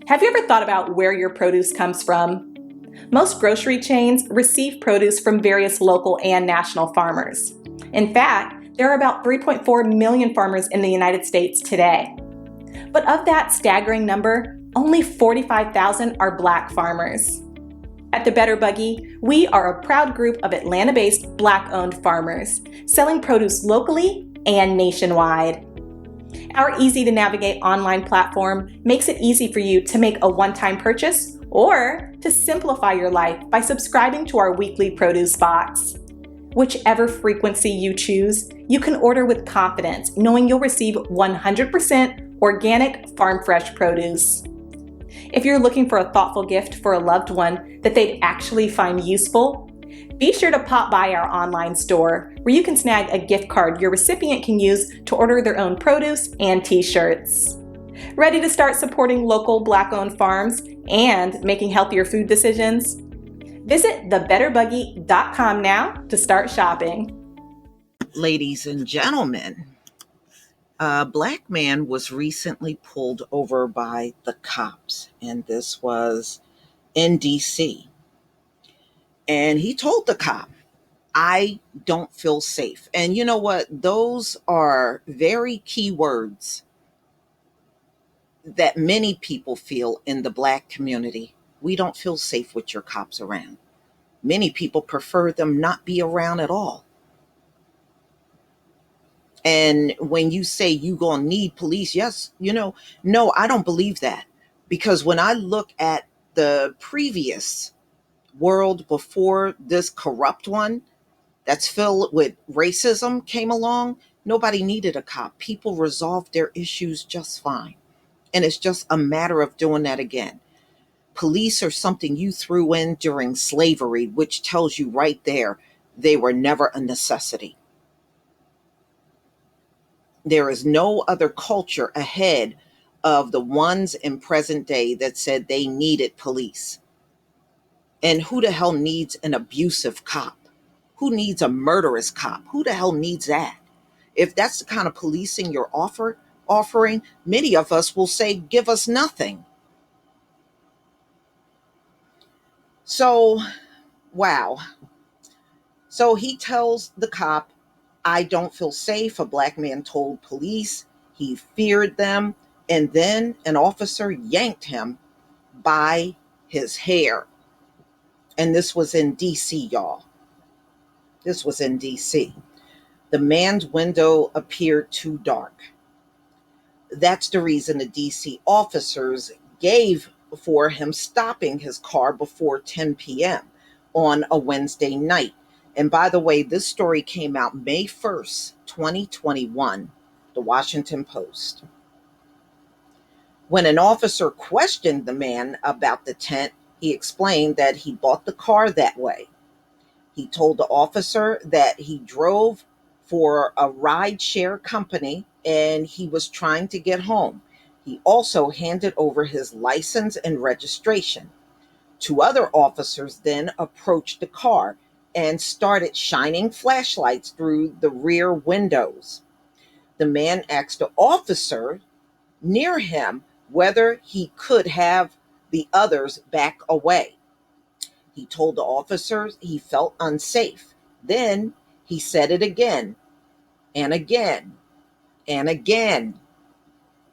Have you ever thought about where your produce comes from? Most grocery chains receive produce from various local and national farmers. In fact, there are about 3.4 million farmers in the United States today. But of that staggering number, only 45,000 are Black farmers. At the Better Buggy, we are a proud group of Atlanta-based Black-owned farmers, selling produce locally and nationwide. Our easy-to-navigate online platform makes it easy for you to make a one-time purchase or to simplify your life by subscribing to our weekly produce box. Whichever frequency you choose, you can order with confidence, knowing you'll receive 100% organic farm-fresh produce. If you're looking for a thoughtful gift for a loved one that they'd actually find useful, be sure to pop by our online store where you can snag a gift card your recipient can use to order their own produce and t-shirts. Ready to start supporting local Black-owned farms and making healthier food decisions? Visit thebetterbuggy.com now to start shopping. Ladies and gentlemen, a Black man was recently pulled over by the cops, and this was in DC. And he told the cop, "I don't feel safe." And you know what? Those are very key words that many people feel in the Black community. We don't feel safe with your cops around. Many people prefer them not be around at all. And when you say you gonna need police, yes, no, I don't believe that. Because when I look at the previous world before this corrupt one that's filled with racism came along, nobody needed a cop. People resolved their issues just fine. And it's just a matter of doing that again. Police are something you threw in during slavery, which tells you right there they were never a necessity. There is no other culture ahead of the ones in present day that said they needed police. And who the hell needs an abusive cop? Who needs a murderous cop? Who the hell needs that? If that's the kind of policing you're offering, many of us will say, give us nothing. So, wow. So he tells the cop, "I don't feel safe." A Black man told police he feared them. And then an officer yanked him by his hair. And this was in DC, y'all. This was in DC. The man's window appeared too dark. That's the reason the DC officers gave for him stopping his car before 10 p.m. on a Wednesday night. And by the way, this story came out May 1st, 2021, the Washington Post. When an officer questioned the man about the tent, he explained that he bought the car that way. He told the officer that he drove for a ride-share company and he was trying to get home. He also handed over his license and registration. Two other officers then approached the car and started shining flashlights through the rear windows. The man asked the officer near him whether he could have the others back away. He told the officers he felt unsafe. Then he said it again and again and again.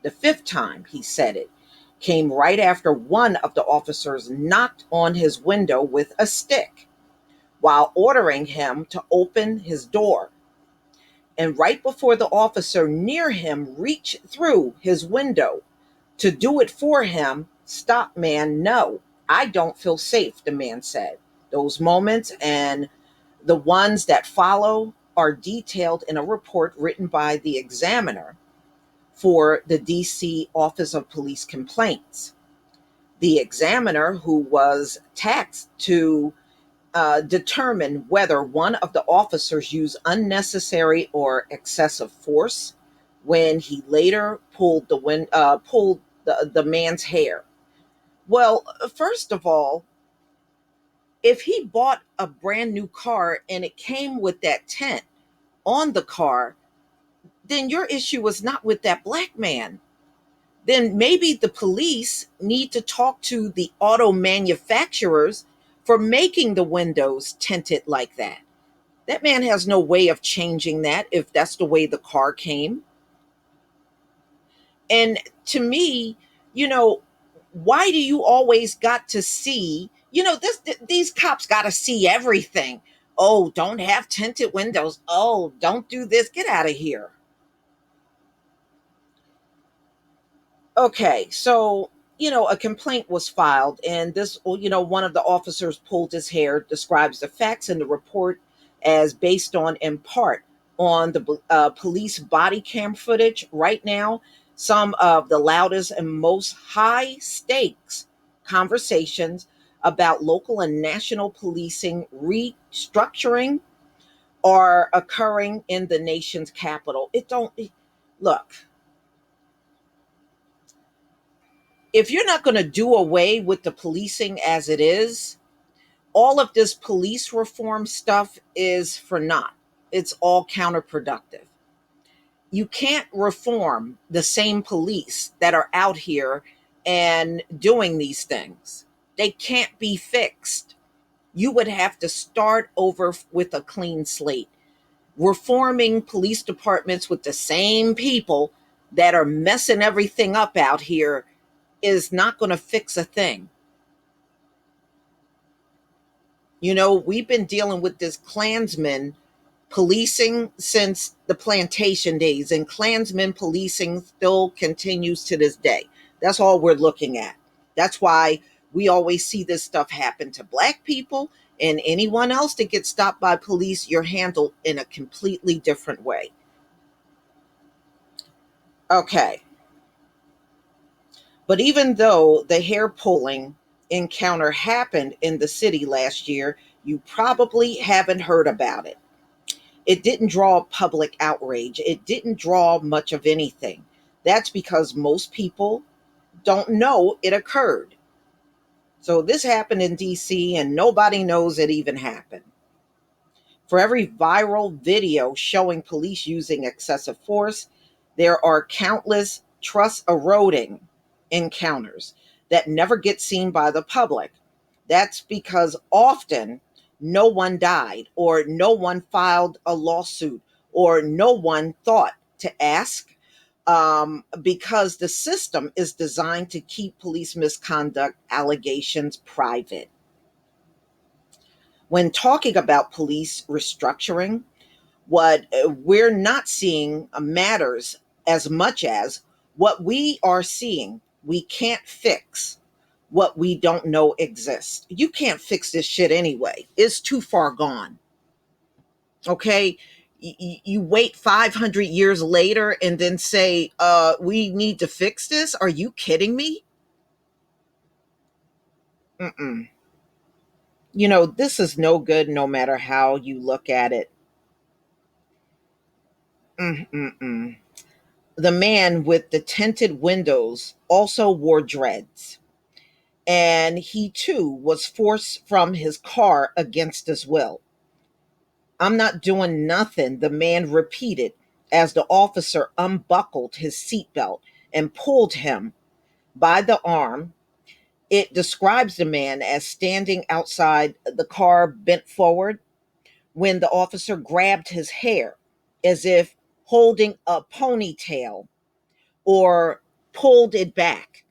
The fifth time he said it came right after one of the officers knocked on his window with a stick while ordering him to open his door. And right before the officer near him reached through his window to do it for him, "Stop, man, no, I don't feel safe," the man said. Those moments and the ones that follow are detailed in a report written by the Examiner for the DC Office of Police Complaints. The Examiner, who was tasked to determine whether one of the officers used unnecessary or excessive force when he later pulled the man's hair. Well, first of all, if he bought a brand new car and it came with that tent on the car, then your issue was not with that Black man. then maybe the police need to talk to the auto manufacturers for making the windows tinted like that. That man has no way of changing that if that's the way the car came. And to me, you know, why do you always got to see, these cops got to see everything. Oh, don't have tinted windows. Oh, don't do this. Get out of here. Okay, so a complaint was filed, and one of the officers pulled his hair, describes the facts in the report as based on, in part, on the police body cam footage. Right now, some of the loudest and most high stakes conversations about local and national policing restructuring are occurring in the nation's capital. It don't look If you're not going to do away with the policing as it is, all of this police reform stuff is for naught. It's all counterproductive. You can't reform the same police that are out here and doing these things. They can't be fixed. You would have to start over with a clean slate. Reforming police departments with the same people that are messing everything up out here is not going to fix a thing. We've been dealing with this Klansman policing since the plantation days, and Klansman policing still continues to this day. That's all we're looking at. That's why we always see this stuff happen to Black people, and anyone else that gets stopped by police, you're handled in a completely different way. Okay. But even though the hair pulling encounter happened in the city last year, you probably haven't heard about it. It didn't draw public outrage. It didn't draw much of anything. That's because most people don't know it occurred. So this happened in DC and nobody knows it even happened. For every viral video showing police using excessive force, there are countless trust eroding encounters that never get seen by the public. That's because often no one died, or no one filed a lawsuit, or no one thought to ask, because the system is designed to keep police misconduct allegations private. When talking about police restructuring, what we're not seeing matters as much as what we are seeing. We can't fix what we don't know exists. You can't fix this shit anyway. It's too far gone. Okay. You wait 500 years later and then say, we need to fix this. Are you kidding me? Mm-mm. This is no good no matter how you look at it. Mm-mm-mm. The man with the tinted windows also wore dreads, and he too was forced from his car against his will. "I'm not doing nothing," the man repeated as the officer unbuckled his seatbelt and pulled him by the arm. It describes the man as standing outside the car bent forward when the officer grabbed his hair as if holding a ponytail, or pulled it back.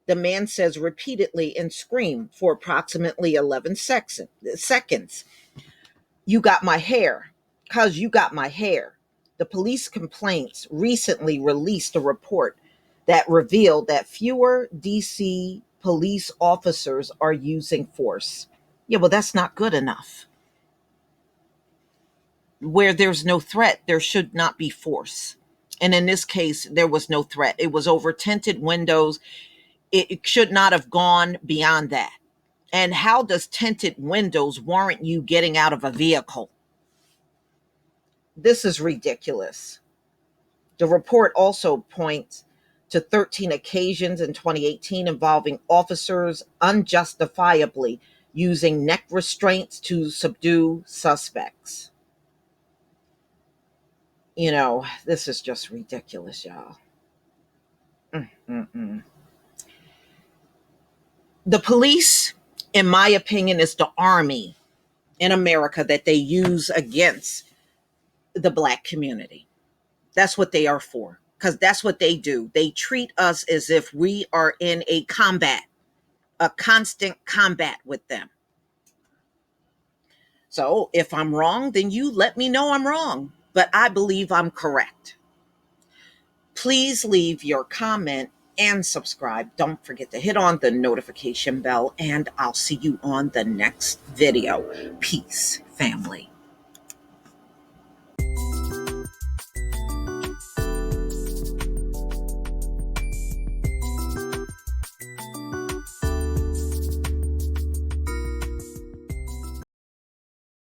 The man says repeatedly and screamed for approximately 11 seconds, "You got my hair, cuz you got my hair." The police complaints recently released a report that revealed that fewer DC police officers are using force. Yeah, well, that's not good enough. Where there's no threat, there should not be force. And in this case, there was no threat. It was over tinted windows. It should not have gone beyond that. And how does tinted windows warrant you getting out of a vehicle? This is ridiculous. The report also points to 13 occasions in 2018 involving officers unjustifiably using neck restraints to subdue suspects. This is just ridiculous, y'all. Mm-mm. The police, in my opinion, is the army in America that they use against the Black community. That's what they are for, because that's what they do. They treat us as if we are in a combat, a constant combat with them. So if I'm wrong, then you let me know I'm wrong, but I believe I'm correct. Please leave your comment and subscribe. Don't forget to hit on the notification bell, and I'll see you on the next video. Peace, family.